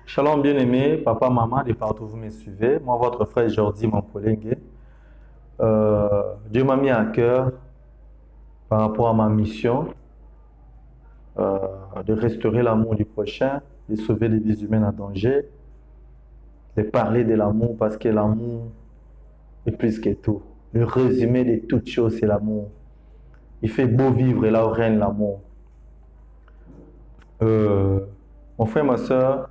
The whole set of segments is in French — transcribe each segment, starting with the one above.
Shalom bien-aimé, papa, maman, de partout où vous me suivez. Moi, votre frère Jordi Mampolengue. Dieu m'a mis à cœur par rapport à ma mission euh, de restaurer l'amour du prochain, de sauver les vies humaines en danger, de parler de l'amour parce que l'amour est plus que tout. Le résumé de toutes choses, c'est l'amour. Il fait beau vivre et là où règne l'amour. Mon frère, ma soeur,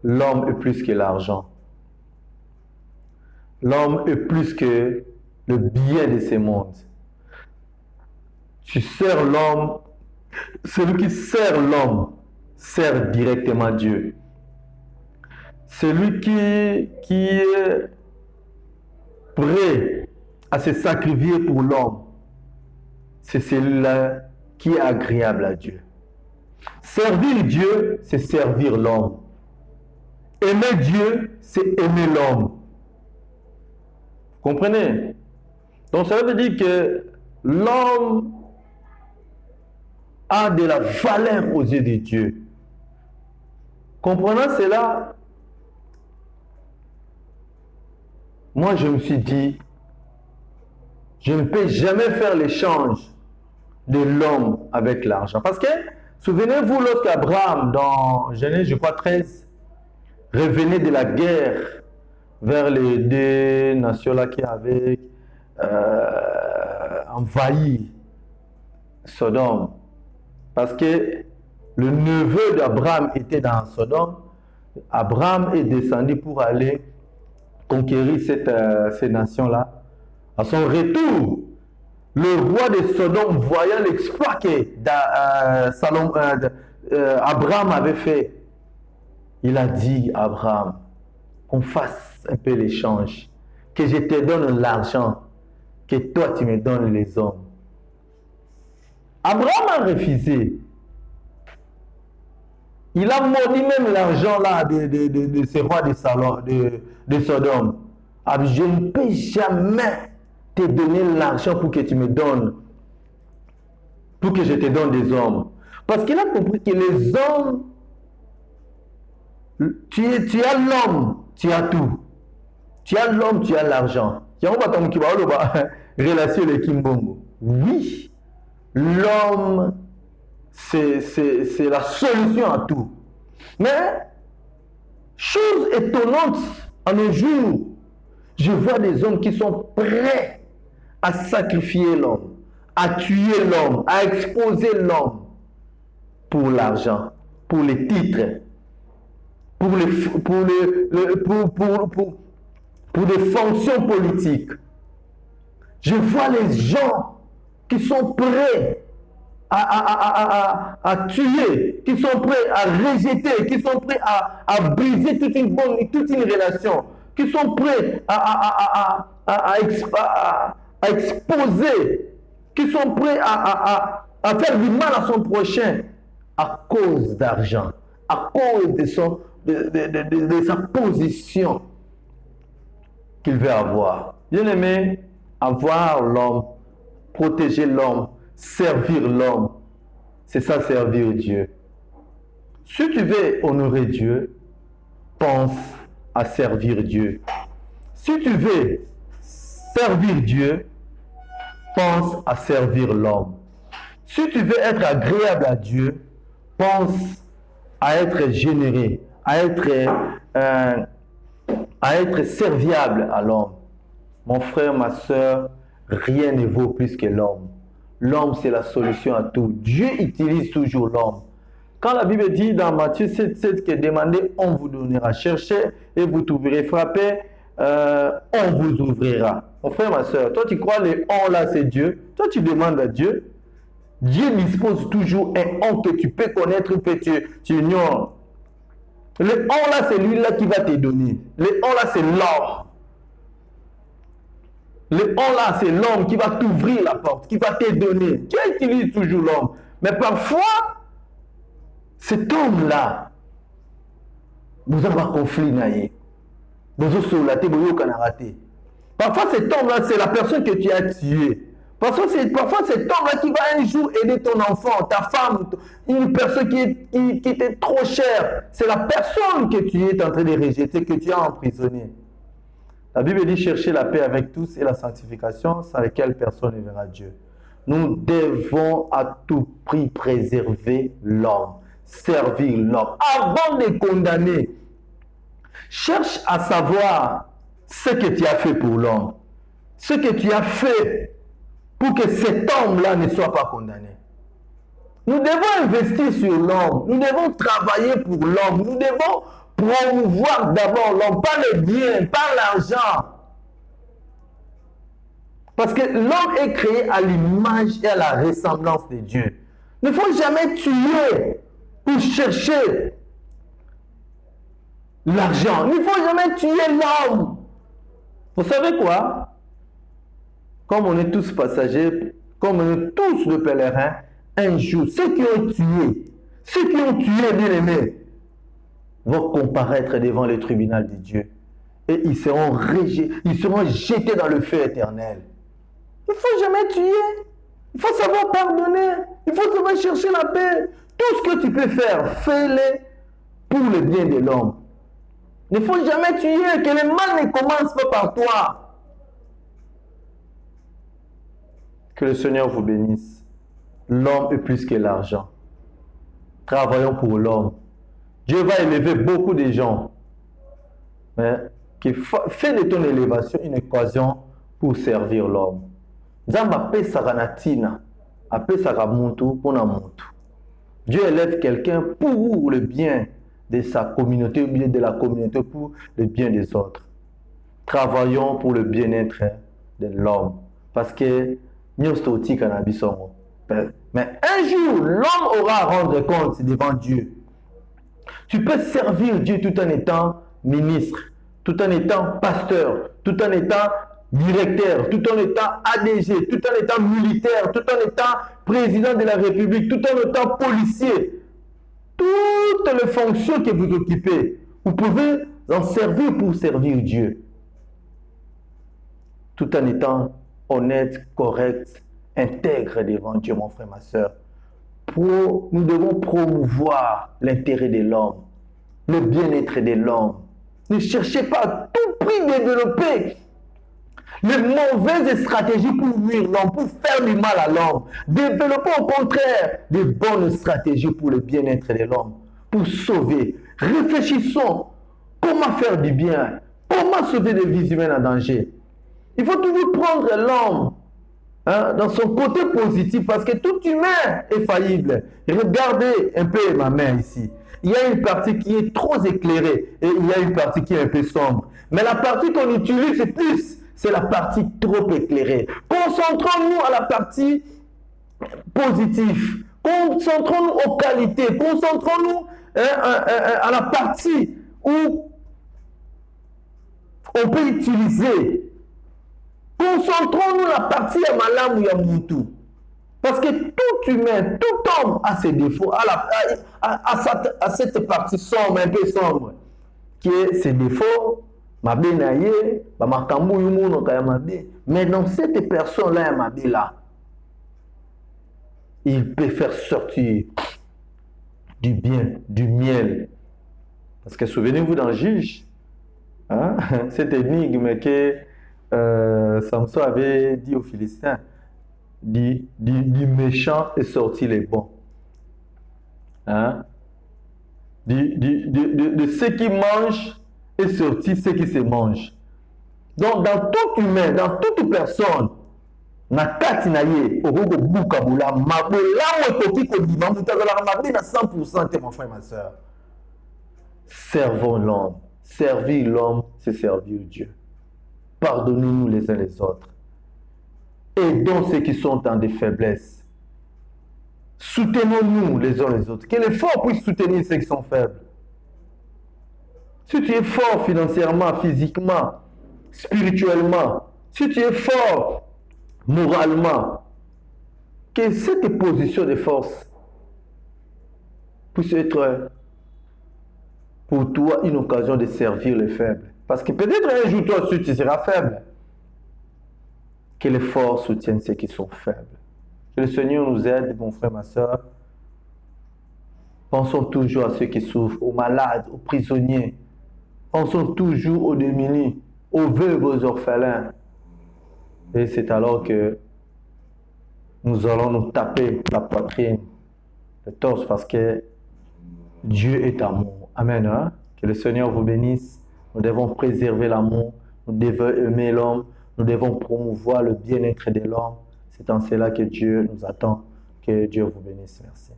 l'homme est plus que l'argent. L'homme est plus que le bien de ce monde. Tu sers l'homme, celui qui sert l'homme sert directement Dieu. Celui qui est prêt à se sacrifier pour l'homme, c'est celui-là qui est agréable à Dieu. Servir Dieu, c'est servir l'homme. Aimer Dieu, c'est aimer l'homme. Comprenez? Donc ça veut dire que l'homme a de la valeur aux yeux de Dieu. Comprenant cela, moi je me suis dit, je ne peux jamais faire l'échange de l'homme avec l'argent. Parce que, souvenez-vous, lorsqu'Abraham, dans Genèse, je crois 13, revenait de la guerre vers les deux nations-là qui avaient envahi Sodome. Parce que le neveu d'Abraham était dans Sodome. Abraham est descendu pour aller conquérir ces nations-là. À son retour, le roi de Sodome, voyant l'exploit que Abraham avait fait, il a dit à Abraham qu'on fasse un peu l'échange, que je te donne l'argent, que toi tu me donnes les hommes. Abraham a refusé. Il a maudit même l'argent là de ce roi de Sodome. Je ne peux jamais te donner l'argent pour que tu me donnes, pour que je te donne des hommes. Parce qu'il a compris que les hommes, tu as l'homme, tu as tout. Tu as l'homme, tu as l'argent. Relation de Kimbongo. Oui, l'homme, c'est la solution à tout. Mais, chose étonnante, en nos jours, je vois des hommes qui sont prêts à sacrifier l'homme, à tuer l'homme, à exposer l'homme pour l'argent, pour les titres, pour des fonctions politiques. Je vois les gens qui sont prêts à tuer, qui sont prêts à rejeter, qui sont prêts à briser toute une relation, qui sont prêts à exposer, qui sont prêts à faire du mal à son prochain à cause d'argent, à cause de sa position qu'il veut avoir. Bien aimé, avoir l'homme, protéger l'homme, servir l'homme, c'est ça servir Dieu. Si tu veux honorer Dieu, pense à servir Dieu. Si tu veux servir Dieu, pense à servir l'homme. Si tu veux être agréable à Dieu, pense à être généreux, à être serviable à l'homme. Mon frère, ma soeur, rien ne vaut plus que l'homme. L'homme, c'est la solution à tout. Dieu utilise toujours l'homme. Quand la Bible dit dans Matthieu 7, que demandez, on vous donnera. Cherchez et vous trouverez. Frappez, on vous ouvrira. Mon frère, ma soeur, toi tu crois le on là c'est Dieu. Toi tu demandes à Dieu. Dieu dispose toujours un on que tu peux connaître, que tu ignores. Le on là c'est lui là qui va te donner. Le on là c'est l'homme. Le on là c'est l'homme qui va t'ouvrir la porte, qui va te donner. Dieu utilise toujours l'homme. Mais parfois, cet homme-là, vous avez un conflit naïe. Vous avez raté. Parfois, cet homme-là, c'est la personne que tu as tuée. Parce que c'est parfois cet homme-là qui va un jour aider ton enfant, ta femme, une personne qui était trop chère. C'est la personne que tu es en train de rejeter, que tu as emprisonnée. La Bible dit chercher la paix avec tous et la sanctification sans laquelle personne ne verra Dieu. Nous devons à tout prix préserver l'homme, servir l'homme. Avant de condamner, cherche à savoir ce que tu as fait pour l'homme, ce que tu as fait pour que cet homme-là ne soit pas condamné. Nous devons investir sur l'homme, nous devons travailler pour l'homme, nous devons promouvoir d'abord l'homme, pas le bien, pas l'argent. Parce que l'homme est créé à l'image et à la ressemblance de Dieu. Il ne faut jamais tuer pour chercher l'argent. Il ne faut jamais tuer l'homme. Vous savez quoi? Comme on est tous passagers, comme on est tous de pèlerins, un jour, ceux qui ont tué, bien aimés, vont comparaître devant le tribunal de Dieu. Et ils seront jetés dans le feu éternel. Il ne faut jamais tuer. Il faut savoir pardonner. Il faut savoir chercher la paix. Tout ce que tu peux faire, fais-le pour le bien de l'homme. Il ne faut jamais tuer, que le mal ne commence pas par toi. Que le Seigneur vous bénisse. L'homme est plus que l'argent. Travaillons pour l'homme. Dieu va élever beaucoup de gens. Mais fais de ton élévation une occasion pour servir l'homme. Dieu élève quelqu'un pour le bien de sa communauté ou bien de la communauté, pour le bien des autres. Travaillons pour le bien-être de l'homme. Parce que mais un jour, l'homme aura à rendre compte devant Dieu. Tu peux servir Dieu tout en étant ministre, tout en étant pasteur, tout en étant directeur, tout en étant ADG, tout en étant militaire, tout en étant président de la République, tout en étant policier. Toutes les fonctions que vous occupez, vous pouvez en servir pour servir Dieu. Tout en étant honnête, correct, intègre devant Dieu, mon frère, ma soeur. Nous devons promouvoir l'intérêt de l'homme, le bien-être de l'homme. Ne cherchez pas à tout prix de développer les mauvaises stratégies pour nuire l'homme, pour faire du mal à l'homme. Développons au contraire de bonnes stratégies pour le bien-être de l'homme, pour sauver. Réfléchissons comment faire du bien, comment sauver des vies humaines en danger. Il faut toujours prendre l'homme dans son côté positif, parce que tout humain est faillible. Regardez un peu ma main ici. Il y a une partie qui est trop éclairée et il y a une partie qui est un peu sombre. Mais la partie qu'on utilise plus, c'est la partie trop éclairée. Concentrons-nous à la partie positive. Concentrons-nous aux qualités. Concentrons-nous à la partie où on peut utiliser. Concentrons-nous la partie à malam ou à moutou. Parce que tout humain, tout homme a ses défauts, à cette partie sombre, un peu sombre, qui est ses défauts. Mais dans cette personne-là, il peut faire sortir du bien, du miel. Parce que souvenez-vous dans le Juge, cette énigme que Samson avait dit aux Philistins, du méchant est sorti les bons. De ceux qui mangent est sorti ceux qui se mangent. Donc dans tout humain, dans toute personne, na kati na ye okoko bukabula mabolamu ekoki kobima mutazalaka mabe na 100% te, mon frère, ma soeur. Servons l'homme. Servir l'homme, c'est servir Dieu. Pardonnez-nous les uns les autres. Aidons ceux qui sont dans des faiblesses. Soutenons-nous les uns les autres. Que les forts puissent soutenir ceux qui sont faibles. Si tu es fort financièrement, physiquement, spirituellement, si tu es fort moralement, que cette position de force puisse être pour toi une occasion de servir les faibles. Parce que peut-être un jour toi aussi tu seras faible. Que les forts soutiennent ceux qui sont faibles. Que le Seigneur nous aide, mon frère, ma soeur. Pensons toujours à ceux qui souffrent, aux malades, aux prisonniers. Pensons toujours aux démunis, aux veuves, aux orphelins. Et c'est alors que nous allons nous taper la poitrine, le torse, parce que Dieu est amour. Amen. Hein? Que le Seigneur vous bénisse. Nous devons préserver l'amour. Nous devons aimer l'homme. Nous devons promouvoir le bien-être de l'homme. C'est en cela que Dieu nous attend. Que Dieu vous bénisse. Merci.